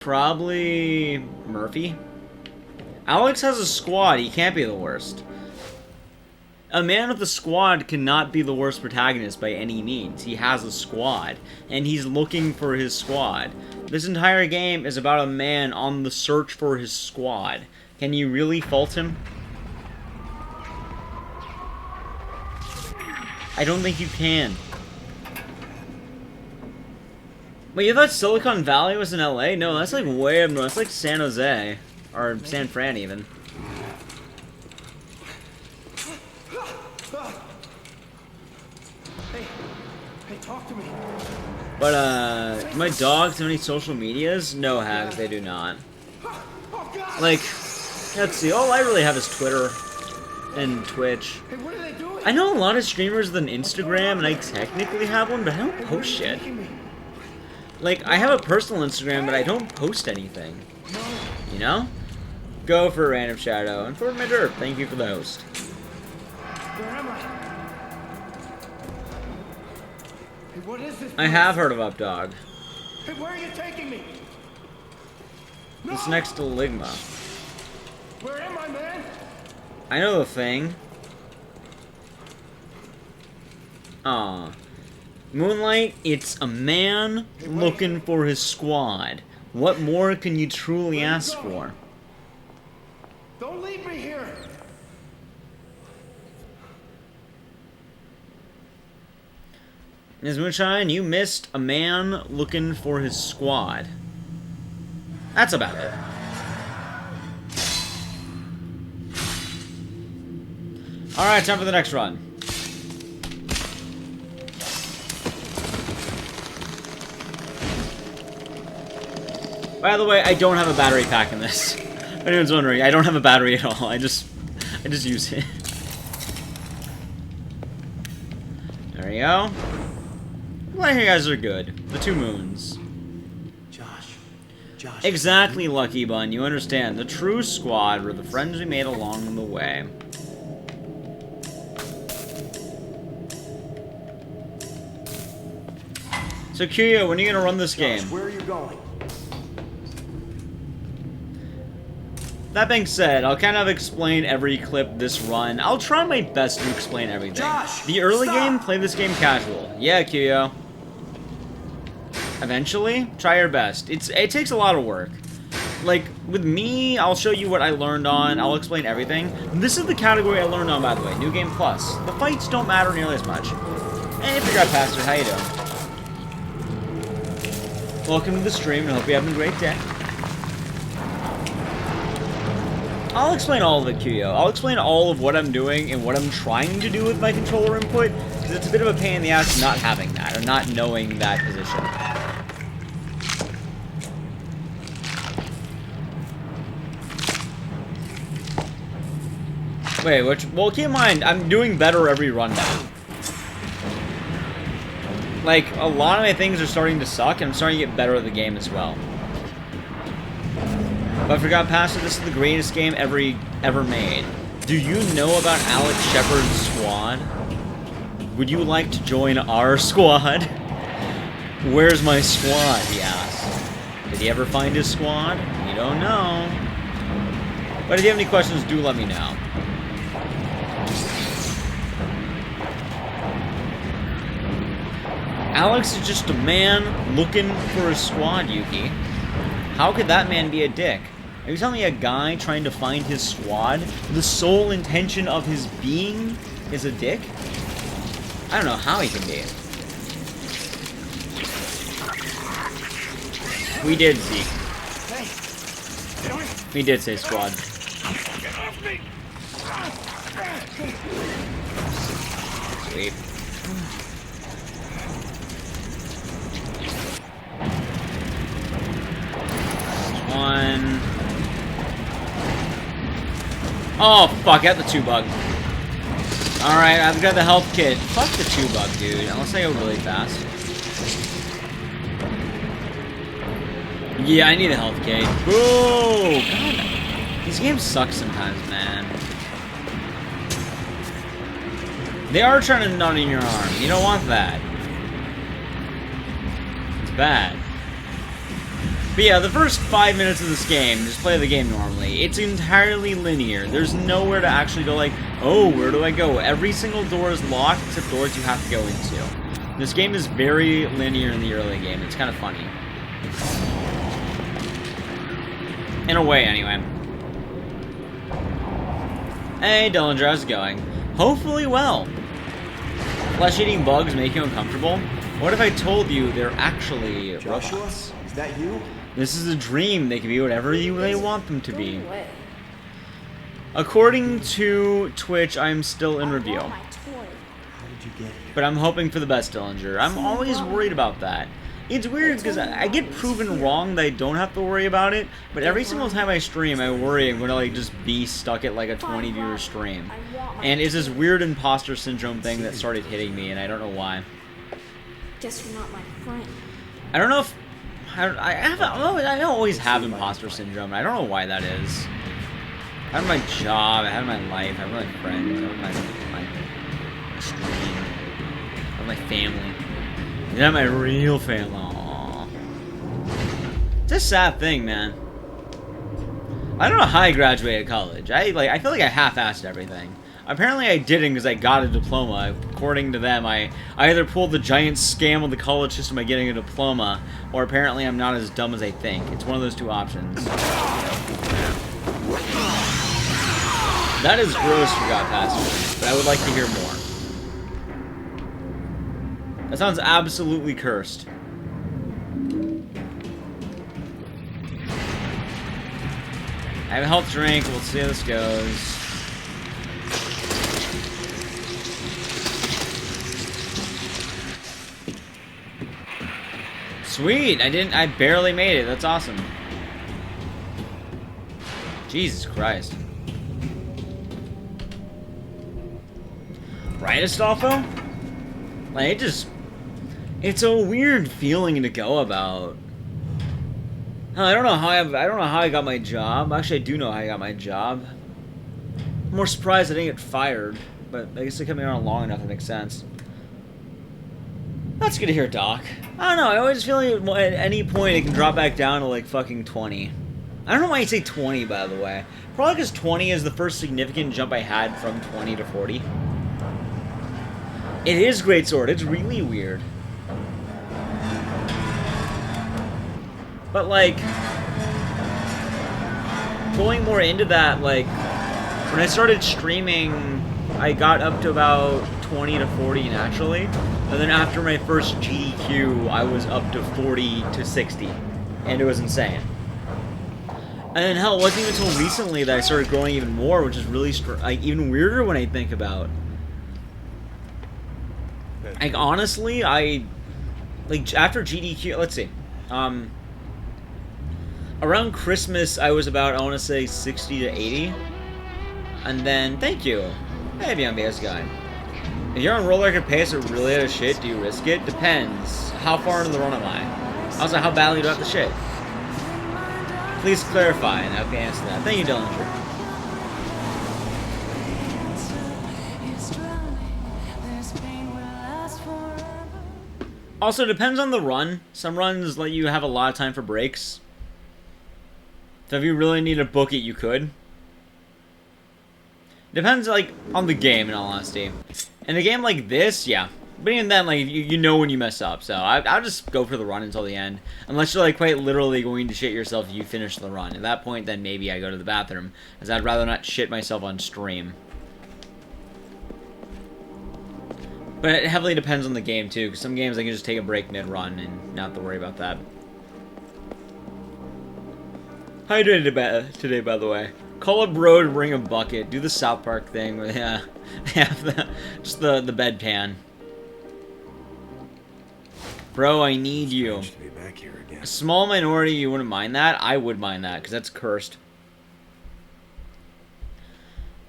Probably Murphy. Alex has a squad. He can't be the worst. A man with a squad cannot be the worst protagonist by any means. He has a squad, and he's looking for his squad. This entire game is about a man on the search for his squad. Can you really fault him? I don't think you can. Wait, you thought Silicon Valley was in LA? No, that's like way up north. That's like San Jose. Or San Fran, even. Hey, talk to me. But, my dogs have any social medias? No, Hags, they do not. Like, let's see. All I really have is Twitter and Twitch. Hey, what are they doing? I know a lot of streamers with an Instagram, and I technically have one, but I don't post shit. Like, I have a personal Instagram, but I don't post anything. You know? Go for a random shadow. And for my derp, thank you for the host. Where am I? Hey, what is this? I have heard of Updog. Hey, where are you taking me? No! It's next to Ligma. Where am I, man? I know the thing. Aw. Moonlight, it's a man looking for his squad. What more can you truly ask for? Don't leave me here. Ms. Moonshine, you missed a man looking for his squad. That's about it. Alright, time for the next run. By the way, I don't have a battery pack in this. If anyone's wondering, I don't have a battery at all. I just use it. There we go. Well, you guys are good. The two moons. Josh. Exactly, Lucky Bun. You understand. The true squad were the friends we made along the way. So, Kuyo, when are you gonna run this game? Where are you going? That being said, I'll kind of explain every clip this run. I'll try my best to explain everything. Josh, the early stop. game, play this game casual. Yeah, Kuyo. Eventually, try your best. It takes a lot of work. Like, with me, I'll show you what I learned on. I'll explain everything. This is the category I learned on, by the way. New Game Plus. The fights don't matter nearly as much. Hey, Pastor, how you doing? Welcome to the stream, and I hope you're having a great day. I'll explain all of it, Kuyo. I'll explain all of what I'm doing and what I'm trying to do with my controller input, because it's a bit of a pain in the ass not having that, or not knowing that position. Wait, well, keep in mind, I'm doing better every run now. Like, a lot of my things are starting to suck, and I'm starting to get better at the game as well. But I forgot, Pastor, this is the greatest game ever made. Do you know about Alex Shepard's squad? Would you like to join our squad? Where's my squad, he asked. Did he ever find his squad? We don't know. But if you have any questions, do let me know. Alex is just a man looking for a squad, Yuki. How could that man be a dick? Are you telling me a guy trying to find his squad, the sole intention of his being, is a dick? I don't know how he can be. We did, Zeke. We did say squad. Sweet. One. Oh, fuck, I got the 2-bug. Alright, I've got the health kit. Fuck the 2-bug, dude. Unless I go really fast. Yeah, I need a health kit. Boo! God, these games suck sometimes, man. They are trying to nut in your arm. You don't want that. It's bad. But yeah, the first 5 minutes of this game, just play the game normally. It's entirely linear. There's nowhere to actually go like, oh, where do I go? Every single door is locked except doors you have to go into. This game is very linear in the early game. It's kind of funny. In a way, anyway. Hey, Dillinger, how's it going? Hopefully well. Flesh-eating bugs make you uncomfortable? What if I told you they're actually Joshua? robots? Is that you? This is a dream. They can be whatever they want them to be. According to Twitch, I'm still in review. How did you get here? But I'm hoping for the best, Dillinger. I'm always worried about that. It's weird because I get proven wrong that I don't have to worry about it, but every single time I stream, I worry I'm gonna like just be stuck at like a 20 viewer stream. And it's this weird imposter syndrome thing that started hitting me, and I don't know why. Guess you're not my friend. I don't know if I always have imposter syndrome. I don't know why that is. I have my job, I have my life, I have my friends, I have my stream, I have my family. I have my real family. Aww. It's a sad thing, man. I don't know how I graduated college. I feel like I half-assed everything. Apparently I didn't because I got a diploma. According to them, I either pulled the giant scam of the college system by getting a diploma, or apparently I'm not as dumb as I think. It's one of those two options. That is gross you got past me, but I would like to hear more. That sounds absolutely cursed. I have a health drink. We'll see how this goes. Sweet! I barely made it. That's awesome. Jesus Christ. Right, Astolfo? Like, it's a weird feeling to go about. I don't know how I got my job. Actually, I do know how I got my job. I'm more surprised I didn't get fired, but I guess it kept me around long enough. That makes sense. That's good to hear, Doc. I don't know. I always feel like at any point it can drop back down to like fucking 20. I don't know why you say 20, by the way. Probably because 20 is the first significant jump I had from 20 to 40. It is Greatsword. It's really weird. But, like, going more into that, like, when I started streaming, I got up to about 20 to 40 naturally. And then after my first GDQ, I was up to 40 to 60. And it was insane. And then, hell, it wasn't even until recently that I started growing even more, which is really, like, even weirder when I think about. Like, honestly, like, after GDQ, let's see, around Christmas, I was about, I want to say, 60 to 80, and then, thank you, hey, BS guy, if you're on roll record pace or really out of shit, do you risk it? Depends. How far into the run am I? Also, how badly do I have to shit? Please clarify, and I can answer that. Thank you, Dillinger. Also, it depends on the run. Some runs let you have a lot of time for breaks. So if you really need to book it, you could. Depends, like, on the game, in all honesty. In a game like this, yeah. But even then, like, you know when you mess up. So I'll just go for the run until the end. Unless you're, like, quite literally going to shit yourself if you finish the run. At that point, then maybe I go to the bathroom. As I'd rather not shit myself on stream. But it heavily depends on the game, too, because some games I can just take a break mid-run and not have to worry about that. How you doing today, by the way? Call a bro to bring a bucket. Do the South Park thing where they have just the bedpan. Bro, I need you. A small minority, you wouldn't mind that? I would mind that, because that's cursed.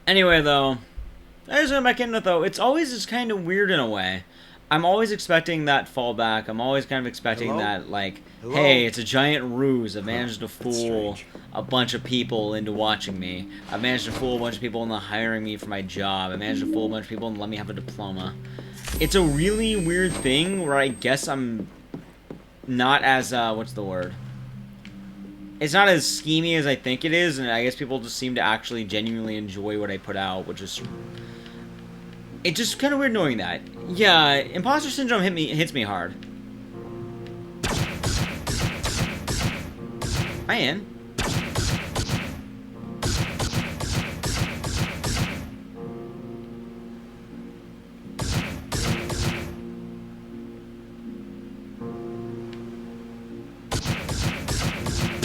Anyway, though... I just went back into it, though. It's always just kind of weird in a way. I'm always expecting that fallback. I'm always kind of expecting that, like, hey, it's a giant ruse. I've managed to fool a bunch of people into watching me. I've managed to fool a bunch of people into hiring me for my job. I managed to fool a bunch of people and let me have a diploma. It's a really weird thing where I guess I'm not as, what's the word? it's not as schemy as I think it is, and I guess people just seem to actually genuinely enjoy what I put out, which is... It's just kind of weird knowing that. Yeah, imposter syndrome hits me hard. I am.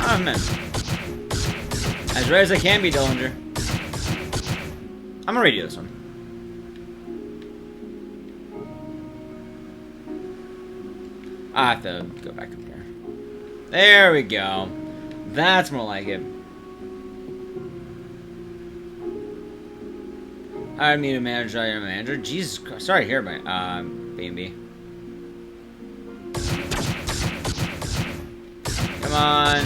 Oh, man. As rare as I can be, Dillinger. I'm gonna read you this one. I have to go back up here. There we go. That's more like it. I need a manager. I am a manager. Jesus Christ. Sorry to hear about B&B. Come on.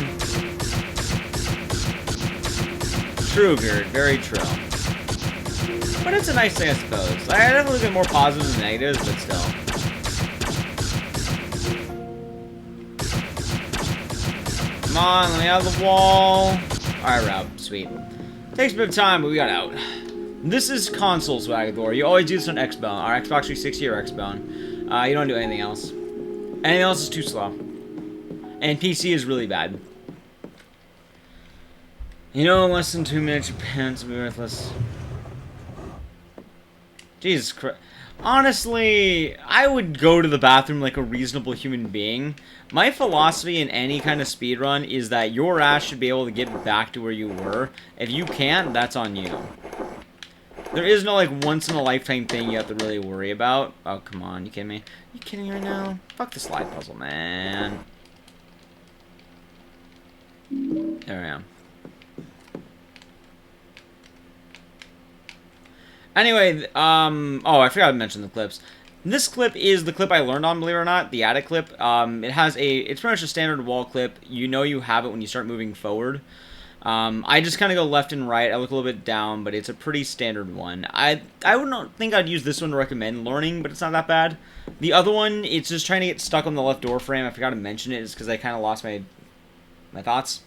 True, Gerd. Very true. But it's a nice thing, I suppose. I definitely been more positives than negatives, but still. Come on, let me out of the wall. Alright, Rob. Sweet. Takes a bit of time, but we got out. This is console Swagathor. You always do this on Xbone, or Xbox 360 or Xbone. You don't do anything else. Anything else is too slow. And PC is really bad. You know, less than 2 minutes, your pants will be worthless. Jesus Christ. Honestly, I would go to the bathroom like a reasonable human being. My philosophy in any kind of speedrun is that your ass should be able to get back to where you were. If you can't, that's on you. There is no, like, once-in-a-lifetime thing you have to really worry about. Oh, come on. You kidding me? You kidding me right now? Fuck the slide puzzle, man. There I am. Anyway, oh, I forgot to mention the clips. This clip is the clip I learned on, believe it or not, the attic clip. It's pretty much a standard wall clip. You know you have it when you start moving forward. I just kind of go left and right. I look a little bit down, but it's a pretty standard one. I would not think I'd use this one to recommend learning, but it's not that bad. The other one, it's just trying to get stuck on the left door frame. I forgot to mention it, is because I kind of lost my thoughts.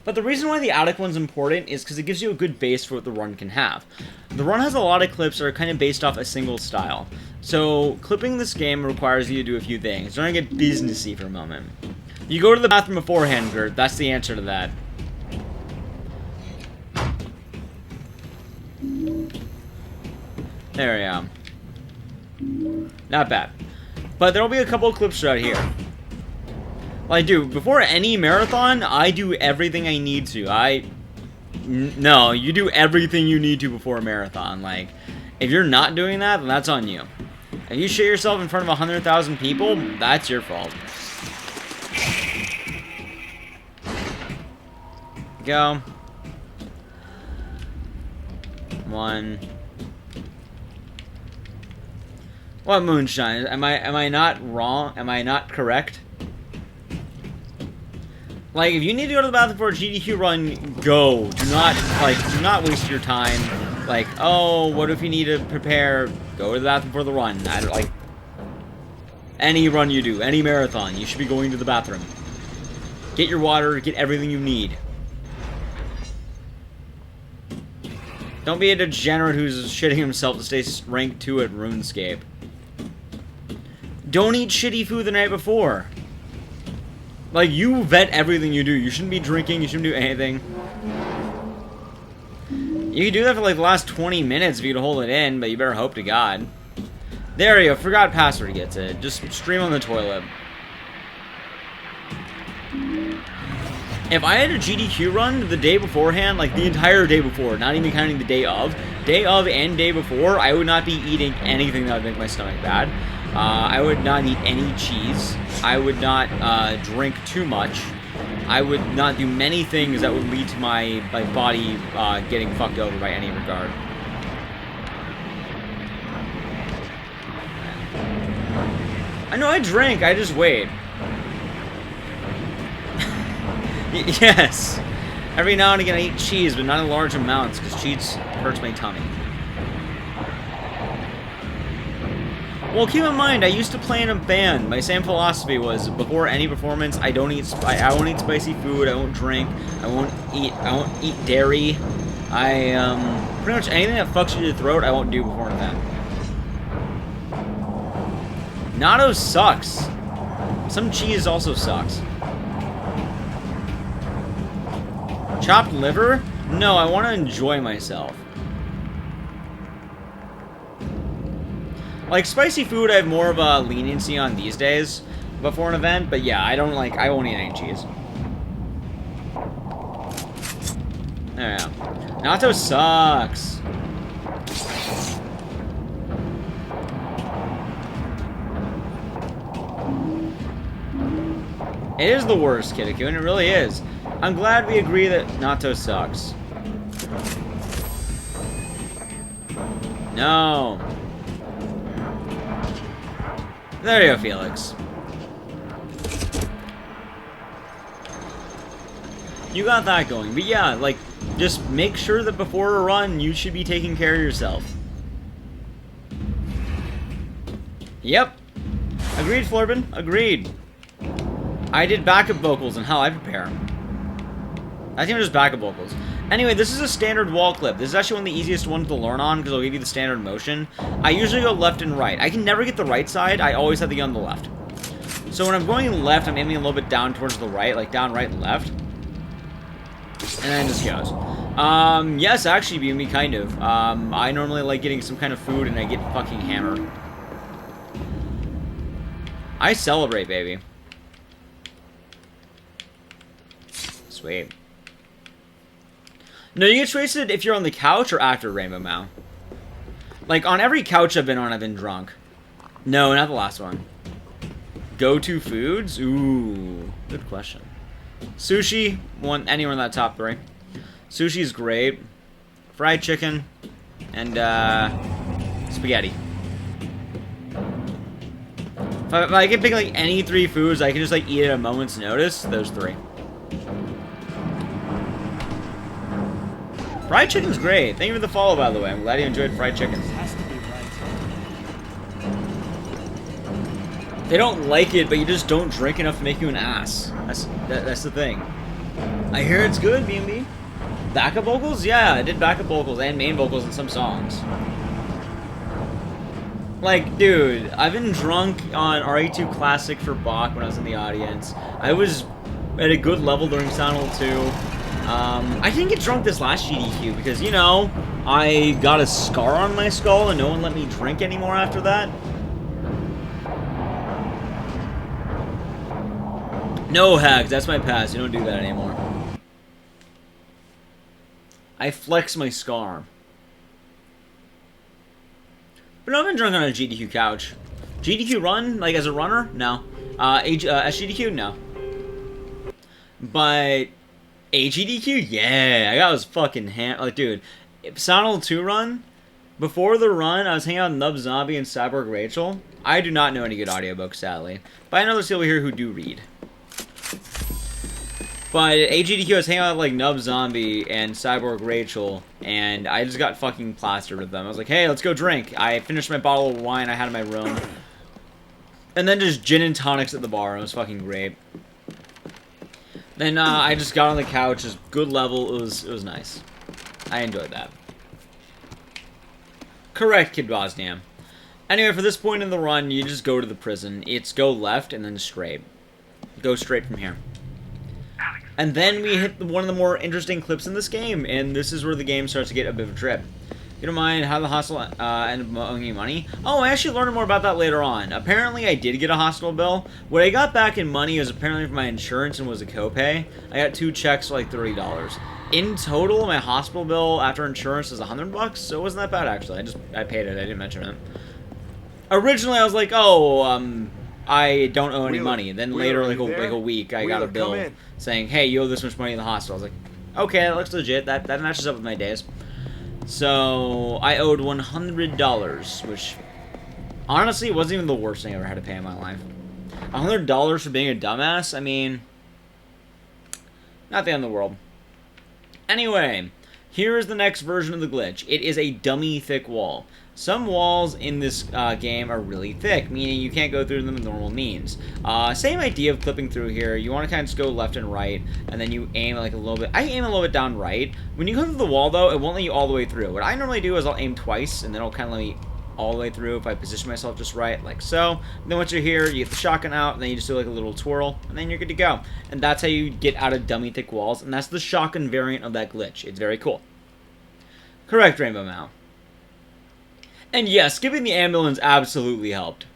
But the reason why the attic one's important is because it gives you a good base for what the run can have. The run has a lot of clips that are kind of based off a single style. So, clipping this game requires you to do a few things. We're going to get businessy for a moment. You go to the bathroom beforehand, Gert. That's the answer to that. There we go. Not bad. But there will be a couple of clips right here. Like, dude, before any marathon, I do everything I need to. No, you do everything you need to before a marathon. Like, if you're not doing that, then that's on you. If you shit yourself in front of 100,000 people, that's your fault. Go. 1. What moonshine? Am I not wrong? Am I not correct? Like, if you need to go to the bathroom for a GDQ run, go. Do not waste your time. Like, oh, what if you need to prepare? Go to the bathroom for the run. Like, any run you do, any marathon, you should be going to the bathroom. Get your water, get everything you need. Don't be a degenerate who's shitting himself to stay rank 2 at RuneScape. Don't eat shitty food the night before. Like, you vet everything you do. You shouldn't be drinking. You shouldn't do anything. You can do that for, like, the last 20 minutes if you can hold it in, but you better hope to God. There you go. Forgot password gets it. Just stream on the toilet. If I had a GDQ run the day beforehand, like, the entire day before, not even counting the day of and day before, I would not be eating anything that would make my stomach bad. I would not eat any cheese. I would not drink too much. I would not do many things that would lead to my body getting fucked over by any regard. I know I drink, I just wait. Yes. Every now and again I eat cheese, but not in large amounts, because cheese hurts my tummy. Well, keep in mind, I used to play in a band. My same philosophy was before any performance, I won't eat spicy food. I won't drink. I won't eat dairy. Pretty much anything that fucks you to the throat, I won't do before an event. Natto sucks. Some cheese also sucks. Chopped liver? No, I want to enjoy myself. Like, spicy food, I have more of a leniency on these days before an event, but yeah, I won't eat any cheese. There we go. Natto sucks. It is the worst, Kitakun, it really is. I'm glad we agree that Natto sucks. No. There you go, Felix. You got that going. But yeah, like, just make sure that before a run, you should be taking care of yourself. Yep. Agreed, Florbin. Agreed. I did backup vocals and how I prepare. I think it was just backup vocals. Anyway, this is a standard wall clip. This is actually one of the easiest ones to learn on because it'll give you the standard motion. I usually go left and right. I can never get the right side. I always have the gun on the left. So when I'm going left, I'm aiming a little bit down towards the right, like down, right, left. And then it just goes. Yes, actually, BMB, kind of. I normally like getting some kind of food and I get fucking hammered. I celebrate, baby. Sweet. No, you get wasted if you're on the couch or after Rainbow Mao. Like, on every couch I've been on, I've been drunk. No, not the last one. Go-to foods? Ooh, good question. Sushi, anywhere in that top 3. Sushi's great. Fried chicken. And, spaghetti. If I can pick, like, any 3 foods, I can just, like, eat at a moment's notice, those 3. Fried chicken's great. Thank you for the follow, by the way. I'm glad you enjoyed fried chicken. They don't like it, but you just don't drink enough to make you an ass. That's the thing. I hear it's good, B&B. Backup vocals? Yeah, I did backup vocals and main vocals in some songs. Like, dude, I've been drunk on RE2 Classic for Bach when I was in the audience. I was at a good level during Sound 2. I didn't get drunk this last GDQ because, you know, I got a scar on my skull and no one let me drink anymore after that. No, Hags, that's my past. You don't do that anymore. I flex my scar. But no, I've been drunk on a GDQ couch. GDQ run? Like, as a runner? No. SGDQ? No. But AGDQ? Yeah, I got was fucking like, dude, Sound 2 run, before the run, I was hanging out with Nub Zombie and Cyborg Rachel. I do not know any good audiobooks, sadly. But I know there's people here who do read. But at AGDQ, I was hanging out with, like, Nub Zombie and Cyborg Rachel, and I just got fucking plastered with them. I was like, hey, let's go drink. I finished my bottle of wine I had in my room. And then just gin and tonics at the bar. It was fucking great. Then I just got on the couch, just good level. It was nice. I enjoyed that. Correct, Kid Bosnian. Anyway, for this point in the run, you just go to the prison. It's go left and then straight. Go straight from here. And then we hit one of the more interesting clips in this game, and this is where the game starts to get a bit of a trip. You don't mind how the hostel ended up owing you money? Oh, I actually learned more about that later on. Apparently, I did get a hospital bill. What I got back in money was apparently for my insurance and was a copay. I got 2 checks for like $30. In total, my hospital bill after insurance was $100, so it wasn't that bad actually. I paid it. I didn't mention it. Originally, I was like, oh, I don't owe any money. Then later, like a week, I got a bill saying, hey, you owe this much money in the hospital. I was like, okay, that looks legit. That matches up with my days. So, I owed $100, which, honestly, wasn't even the worst thing I ever had to pay in my life. $100 for being a dumbass? I mean, not the end of the world. Anyway, Here is the next version of the glitch. It is a dummy thick wall. Some walls in this game are really thick, meaning you can't go through them with normal means. Same idea of clipping through here. You want to kind of just go left and right, and then you aim like a little bit. I aim a little bit down right. When you go through the wall, though, it won't let you all the way through. What I normally do is I'll aim twice, and then it'll kind of let me all the way through if I position myself just right, like so. And then once you're here, you get the shotgun out, and then you just do like a little twirl, and then you're good to go. And that's how you get out of dummy thick walls, and that's the shotgun variant of that glitch. It's very cool. Correct, Rainbow Mal. And yes, skipping the ambulance absolutely helped.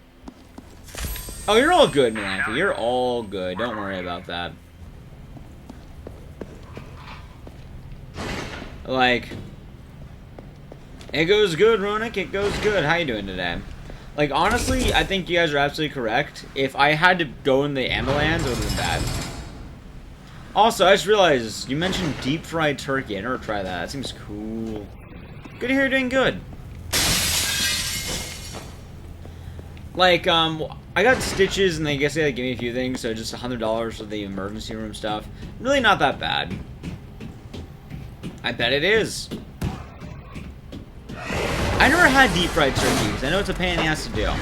Oh, you're all good, Melancholy. You're all good. Don't worry about that. Like, it goes good, Ronick. It goes good. How you doing today? Like, honestly, I think you guys are absolutely correct. If I had to go in the ambulance, it would have been bad. Also, I just realized you mentioned deep fried turkey. I never tried that. That seems cool. Good to hear you're doing good. Like, I got stitches, and I guess they gave me a few things, so just $100 for the emergency room stuff. Really not that bad. I bet it is. I never had deep fried turkey, because I know it's a pain in the ass to do.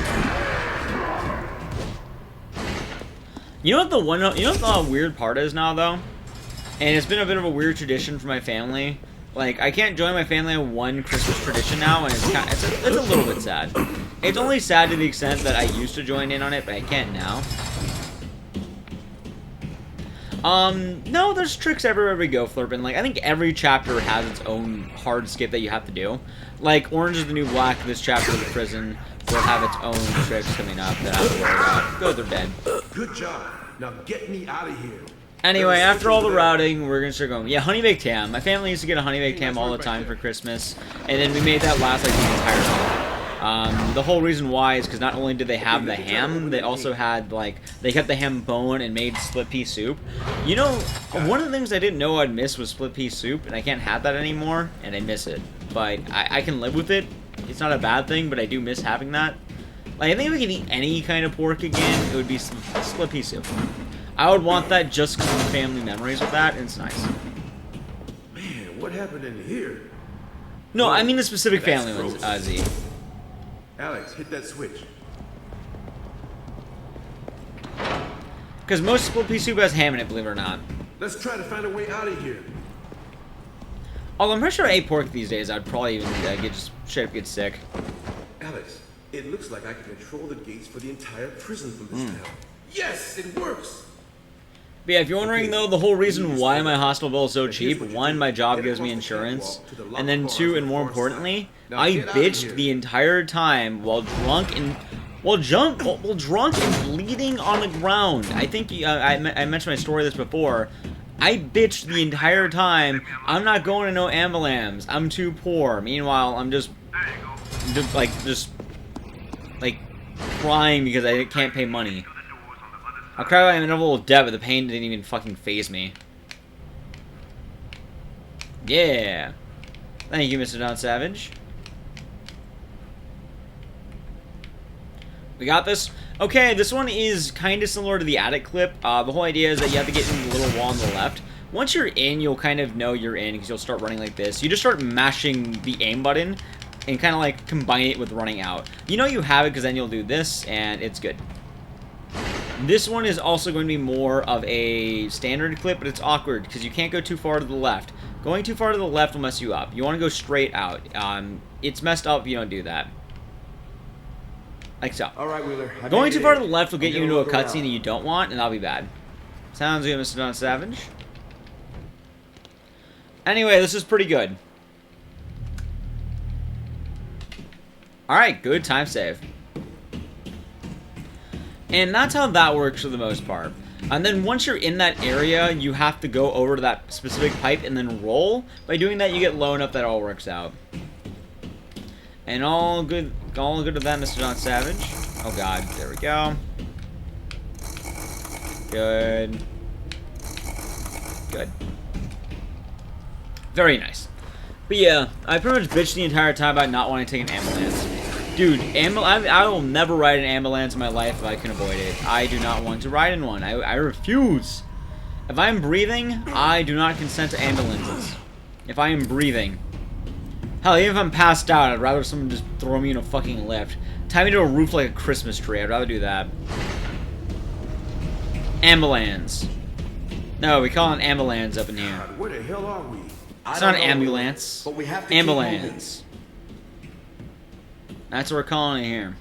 You know what the weird part is now, though? And it's been a bit of a weird tradition for my family. Like, I can't join my family on one Christmas tradition now, and it's a little bit sad. It's only sad to the extent that I used to join in on it, but I can't now. No, there's tricks everywhere we go, Flurpin. Like, I think every chapter has its own hard skip that you have to do. Like, Orange is the New Black, this chapter of the prison will have its own tricks coming up that I have to worry about. Good, they're dead. Good job. Now get me out of here. Anyway, after all the routing, we're gonna start going. Yeah, honey baked ham. My family used to get a honey baked ham all the time for Christmas, and then we made that last like the entire time. The whole reason why is because not only did they have the ham, they also had like they kept the ham bone and made split pea soup. You know, one of the things I didn't know I'd miss was split pea soup, and I can't have that anymore, and I miss it. But I can live with it. It's not a bad thing, but I do miss having that. Like, I think if we could eat any kind of pork again, it would be split pea soup. I would want that just because of the family memories with that, and it's nice. Man, what happened in here? No, I mean the specific family ones, Z. Alex, hit that switch. Because most split pea soup has ham in it, believe it or not. Let's try to find a way out of here. Although I'm pretty sure I ate pork these days, I'd probably even get just straight up get sick. Alex, it looks like I can control the gates for the entire prison from this town. Yes, it works. But yeah, if you're wondering though, the whole reason why my hospital bill is so cheap, one, my job gives me insurance, and then two, and more importantly, I bitched the entire time while drunk and bleeding on the ground. I think I mentioned my story this before. I bitched the entire time. I'm not going to no ambulance. I'm too poor. Meanwhile, I'm just crying because I can't pay money. I'll cry about I'm in a little debt, but the pain didn't even fucking faze me. Yeah. Thank you, Mr. Don Savage. We got this. Okay, this one is kind of similar to the attic clip. The whole idea is that you have to get in the little wall on the left. Once you're in, you'll kind of know you're in because you'll start running like this. You just start mashing the aim button and kind of like combine it with running out. You know you have it because then you'll do this and it's good. This one is also going to be more of a standard clip, but it's awkward because you can't go too far to the left. Going too far to the left will mess you up. You want to go straight out. It's messed up if you don't do that. Like so. All right, Wheeler. Going too far to the left will get you into a cutscene that you don't want, and that'll be bad. Sounds good, Mr. Don Savage. Anyway, this is pretty good. Alright, good time save. And that's how that works for the most part. And then once you're in that area, you have to go over to that specific pipe and then roll. By doing that, you get low enough that it all works out. And all good to that, Mr. Don Savage. Oh god, there we go. Good. Good. Very nice. But yeah, I pretty much bitched the entire time about not wanting to take an ambulance. Dude, I will never ride an ambulance in my life if I can avoid it. I do not want to ride in one. I refuse. If I'm breathing, I do not consent to ambulances. If I am breathing. Hell, even if I'm passed out, I'd rather someone just throw me in a fucking lift. Tie me to a roof like a Christmas tree. I'd rather do that. Ambulance. No, we call it an ambulance up in here. God, where the hell are we? It's not an ambulance. But we have to ambulance. That's what we're calling it here.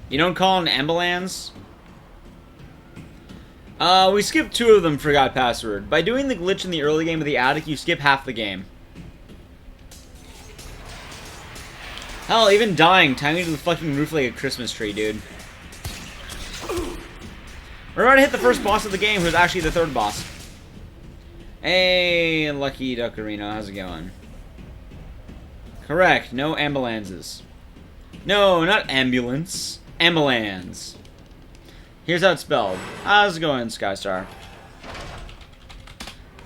You don't call it an ambulance? We skipped 2 of them, forgot password. By doing the glitch in the early game of the attic, you skip half the game. Hell, even dying, tie me to the fucking roof like a Christmas tree, dude. We're about to hit the first boss of the game, who's actually the 3rd boss. Hey, Lucky Duckarino, how's it going? Correct, no ambulances. No, not ambulance. Ambulance. Here's how it's spelled. How's it going, Skystar?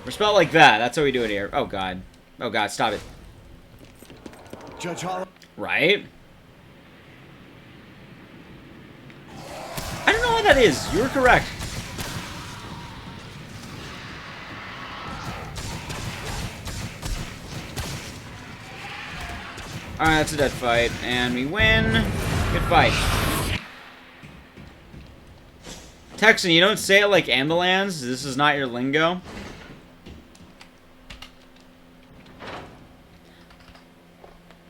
We're spelled like that. That's how we do it here. Oh, God. Oh, God, stop it. Judge Hollow. Right? I don't know what that is. You were correct. Alright, that's a dead fight. And we win. Good fight. Texan, you don't say it like ambulance. This is not your lingo.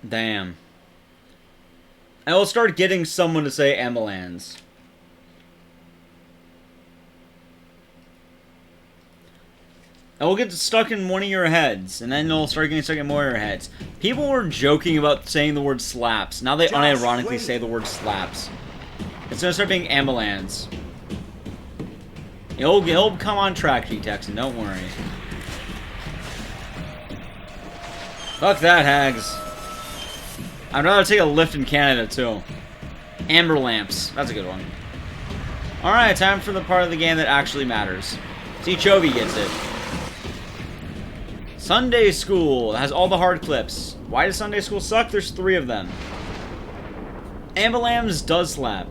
Damn. I will start getting someone to say ambulance. I will get stuck in one of your heads, and then it'll start getting stuck in more of your heads. People were joking about saying the word slaps. Now they unironically say the word slaps. It's gonna start being ambulance. He'll come on track, G-Texan, don't worry. Fuck that, hags. I'd rather take a lift in Canada, too. Amber lamps. That's a good one. Alright, time for the part of the game that actually matters. See, Chovy gets it. Sunday School has all the hard clips. Why does Sunday School suck? There's 3 of them. Ambulance does slap.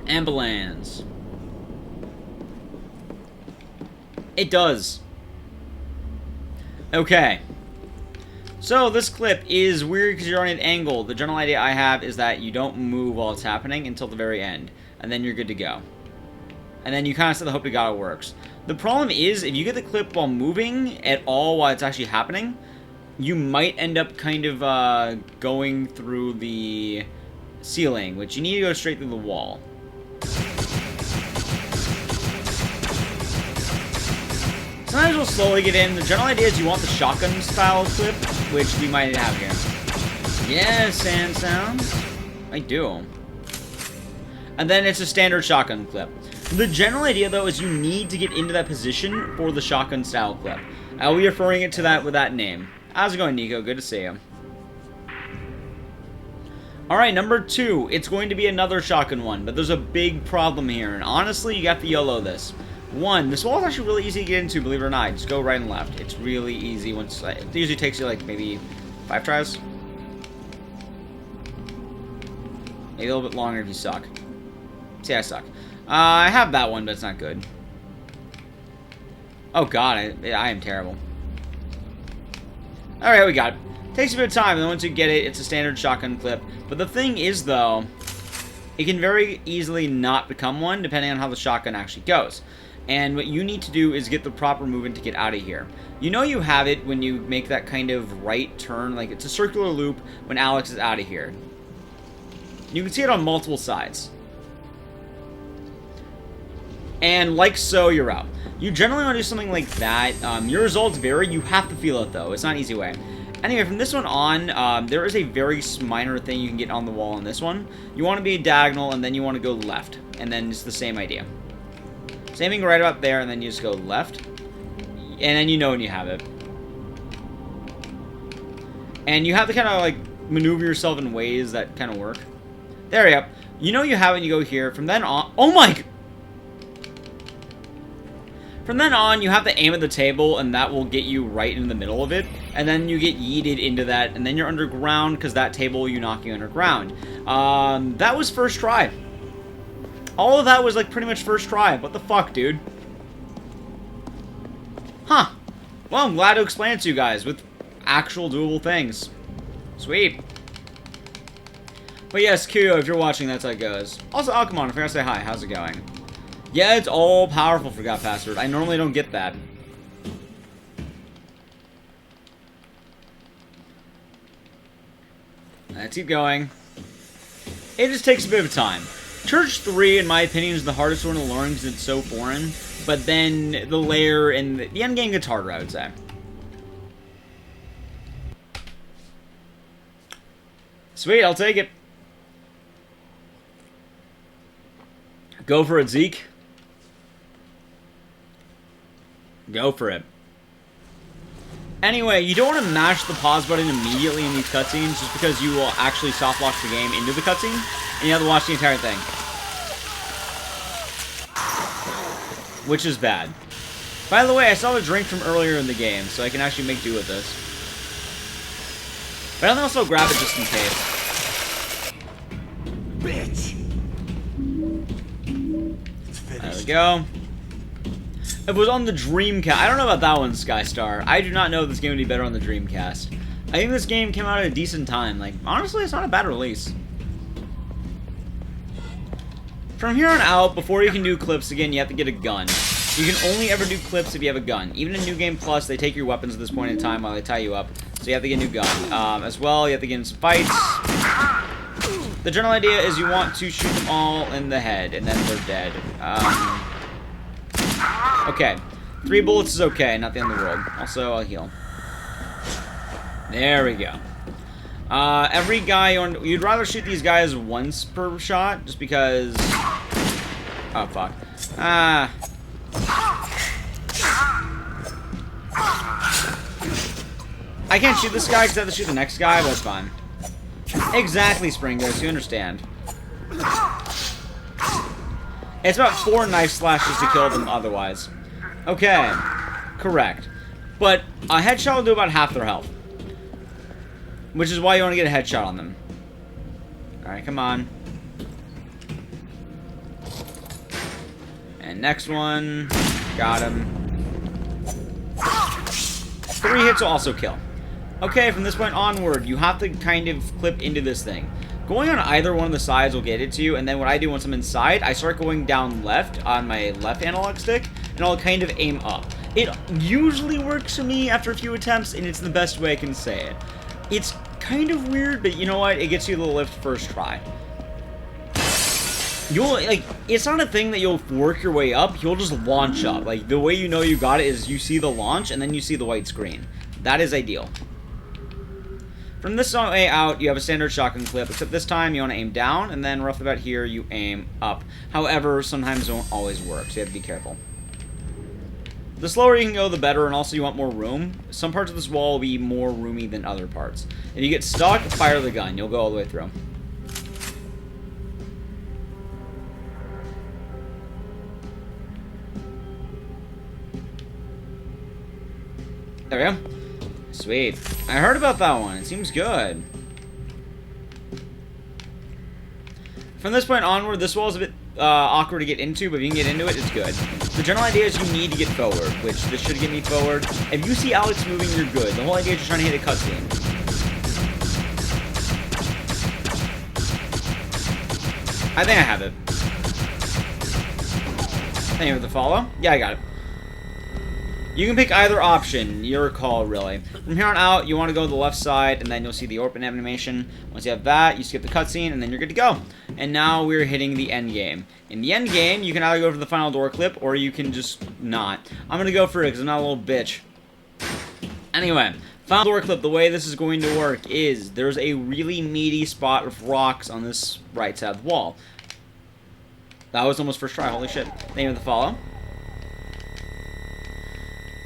Ambulance. It does. Okay. So, this clip is weird because you're on an angle. The general idea I have is that you don't move while it's happening until the very end. And then you're good to go. And then you kind of set the hope to God it works. The problem is, if you get the clip while moving at all while it's actually happening, you might end up kind of going through the ceiling, which you need to go straight through the wall. Sometimes we'll slowly get in. The general idea is you want the shotgun style clip, which we might have here. Yes, Sand Sounds. I do. And then it's a standard shotgun clip. The general idea, though, is you need to get into that position for the shotgun style clip. I'll be referring it to that with that name. How's it going, Nico? Good to see you. Alright, number 2. It's going to be another shotgun one, but there's a big problem here. And honestly, you got to YOLO this. 1, this wall is actually really easy to get into, believe it or not. Just go right and left. It's really easy once. It usually takes you like maybe 5 tries. Maybe a little bit longer if you suck. See, I suck. I have that one, but it's not good. Oh god, I am terrible. Alright, we got it. Takes a bit of time, and then once you get it, it's a standard shotgun clip. But the thing is, though, it can very easily not become one, depending on how the shotgun actually goes. And what you need to do is get the proper movement to get out of here. You know you have it when you make that kind of right turn, like it's a circular loop when Alex is out of here. You can see it on multiple sides. And like so, you're out. You generally want to do something like that. Your results vary. You have to feel it, though. It's not an easy way. Anyway, from this one on, there is a very minor thing you can get on the wall on this one. You want to be diagonal, and then you want to go left. And then it's the same idea. Same thing right up there, and then you just go left. And then you know when you have it. And you have to kind of, like, maneuver yourself in ways that kind of work. There we go. You know you have it, you go here. From then on... Oh my... From then on, you have to aim at the table, and that will get you right in the middle of it. And then you get yeeted into that, and then you're underground, because that table, you knock you underground. That was first try. All of that was, like, pretty much first try. What the fuck, dude? Huh. Well, I'm glad to explain it to you guys with actual doable things. Sweet. But yes, Kyo, if you're watching, that's how it goes. Also, Alcamon, if you're gonna say hi, how's it going? Yeah, it's all powerful, forgot password. I normally don't get that. Let's keep going. It just takes a bit of time. Church 3, in my opinion, is the hardest one to learn because it's so foreign. But then the layer and the end game gets harder, I would say. Sweet, I'll take it. Go for it, Zeke. Go for it. Anyway, you don't want to mash the pause button immediately in these cutscenes just because you will actually soft lock the game into the cutscene, and you have to watch the entire thing. Which is bad. By the way, I saw the drink from earlier in the game, so I can actually make do with this. But I'll also grab it just in case. Bitch! It's There we finished. go. It was on the Dreamcast. I don't know about that one, Skystar. I do not know if this game would be better on the Dreamcast. I think this game came out at a decent time. Like, honestly, it's not a bad release. From here on out, before you can do clips again, you have to get a gun. You can only ever do clips if you have a gun. Even in New Game Plus, they take your weapons at this point in time while they tie you up. So you have to get a new gun. As well, you have to get in some fights. The general idea is you want to shoot them all in the head, and then they're dead. Okay. 3 bullets is okay, not the end of the world. Also, I'll heal. There we go. Every guy on... You'd rather shoot these guys once per shot, just because... Oh, fuck. I can't shoot this guy because I have to shoot the next guy, but it's fine. Exactly, Springos, you understand. It's about 4 knife slashes to kill them otherwise. Okay. Correct. But a headshot will do about half their health. Which is why you want to get a headshot on them. Alright, come on. And next one. Got him. 3 hits will also kill. Okay, from this point onward, you have to kind of clip into this thing. Going on either one of the sides will get it to you, and then what I do once I'm inside, I start going down left on my left analog stick, and I'll kind of aim up. It usually works for me after a few attempts, and it's the best way I can say it. It's kind of weird, but you know what? It gets you the lift first try. You'll, like, it's not a thing that you'll work your way up, you'll just launch up. Like, the way you know you got it is you see the launch, and then you see the white screen. That is ideal. From this way out, you have a standard shotgun clip, except this time you want to aim down, and then roughly about here, you aim up. However, sometimes it won't always work, so you have to be careful. The slower you can go, the better, and also you want more room. Some parts of this wall will be more roomy than other parts. If you get stuck, fire the gun. You'll go all the way through. There we go. Sweet. I heard about that one. It seems good. From this point onward, this wall is a bit awkward to get into, but if you can get into it, it's good. The general idea is you need to get forward, which this should get me forward. If you see Alex moving, you're good. The whole idea is you're trying to hit a cutscene. I think I have it. Thank you for the follow. Yeah, I got it. You can pick either option, your call, really. From here on out, you want to go to the left side, and then you'll see the open animation. Once you have that, you skip the cutscene, and then you're good to go. And now we're hitting the end game. In the end game, you can either go for the final door clip, or you can just not. I'm going to go for it, because I'm not a little bitch. Anyway, final door clip, the way this is going to work is, there's a really meaty spot of rocks on this right side of the wall. That was almost first try, holy shit. Thank you for the follow.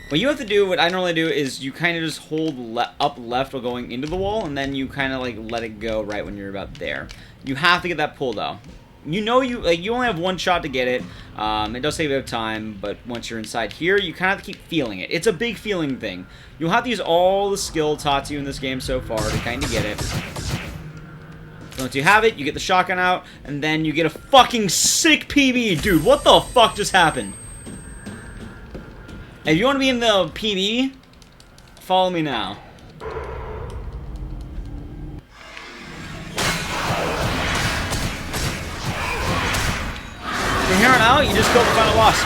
What you have to do, what I normally do, is you kind of just hold up left while going into the wall, and then you kind of like let it go right when you're about there. You have to get that pull though. You know you only have one shot to get it. It does take a bit of time, but once you're inside here, you kind of have to keep feeling it. It's a big feeling thing. You'll have to use all the skill taught to you in this game so far to kind of get it. Once you have it, you get the shotgun out, and then you get a fucking sick PB. Dude, what the fuck just happened? If you want to be in the PD, follow me now. From here on out, you just go for the final boss.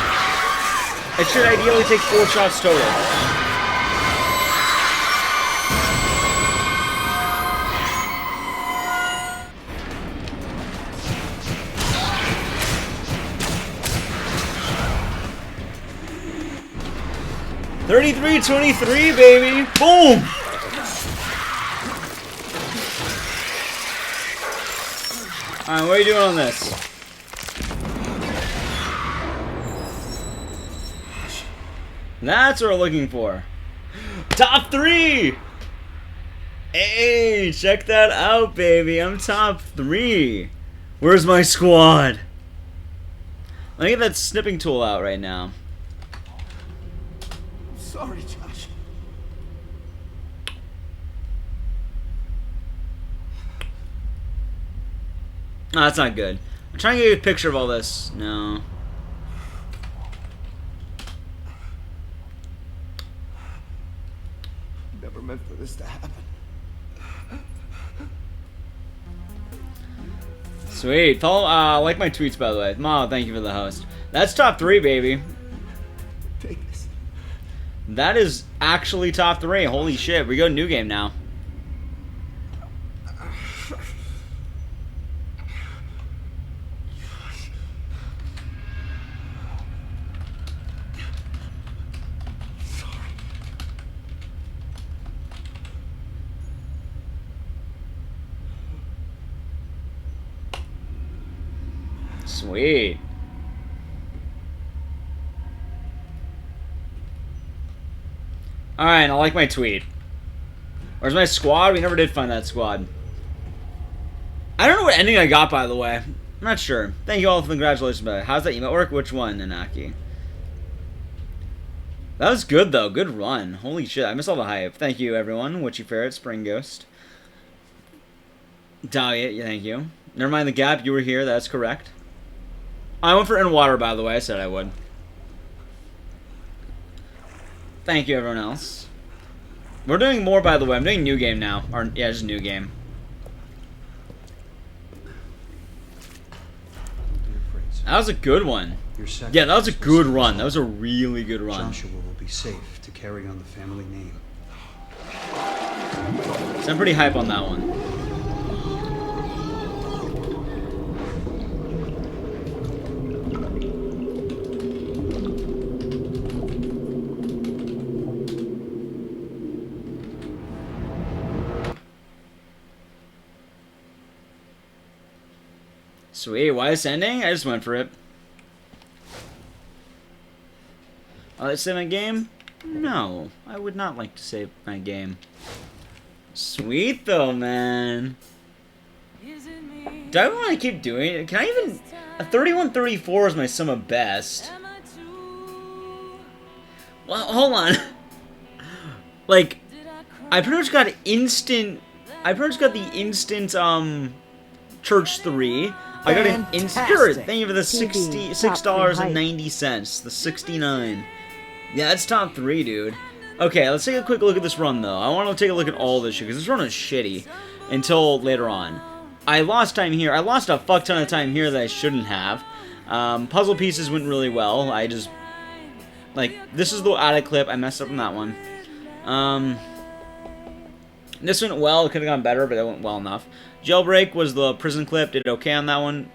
It should ideally take 4 shots total. $33.23, baby! Boom! Alright, what are you doing on this? That's what we're looking for. Top 3! Hey, check that out, baby. I'm top 3. Where's my squad? Let me get that snipping tool out right now. Sorry, Josh. No, that's not good. I'm trying to get a picture of all this. No. Never meant for this to happen. Sweet. Follow, like my tweets, by the way. Ma, thank you for the host. That's top 3, baby. Take this. That is actually top 3. Holy shit. We go new game now. Sweet. Alright, I like my tweet. Where's my squad? We never did find that squad. I don't know what ending I got, by the way. I'm not sure. Thank you all for the congratulations, but how's that email work? Which one, Nanaki? That was good, though. Good run. Holy shit, I missed all the hype. Thank you, everyone. Witchy Ferret, Spring Ghost. Dahlia, thank you. Never mind the gap, you were here. That's correct. I went for in water, by the way. I said I would. Thank you, everyone else. We're doing more, by the way. I'm doing new game now. Or, yeah, just new game. That was a good one. Yeah, that was a good run. That was a really good run. Joshua will be safe to carry on the family name. So I'm pretty hype on that one. Sweet, why is ending? I just went for it. Oh, let's save my game? No, I would not like to save my game. Sweet though, man. Do I want to keep doing it? Can I even... A 31-34 is my sum of best. Well, hold on. Like, I pretty much got instant... I pretty much got the instant, Church 3. I got an instant... Thank you for the $66.90. The 69. Yeah, that's top 3, dude. Okay, let's take a quick look at this run, though. I want to take a look at all this shit, because this run is shitty. Until later on. I lost time here. I lost a fuck ton of time here that I shouldn't have. Puzzle pieces went really well. I just... Like, this is the added clip. I messed up on that one. This went well. It could have gone better, but it went well enough. Jailbreak was the prison clip. Did okay on that one.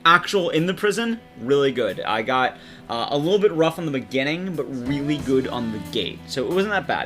Actual in the prison, really good. I got a little bit rough on the beginning, but really good on the gate. So it wasn't that bad.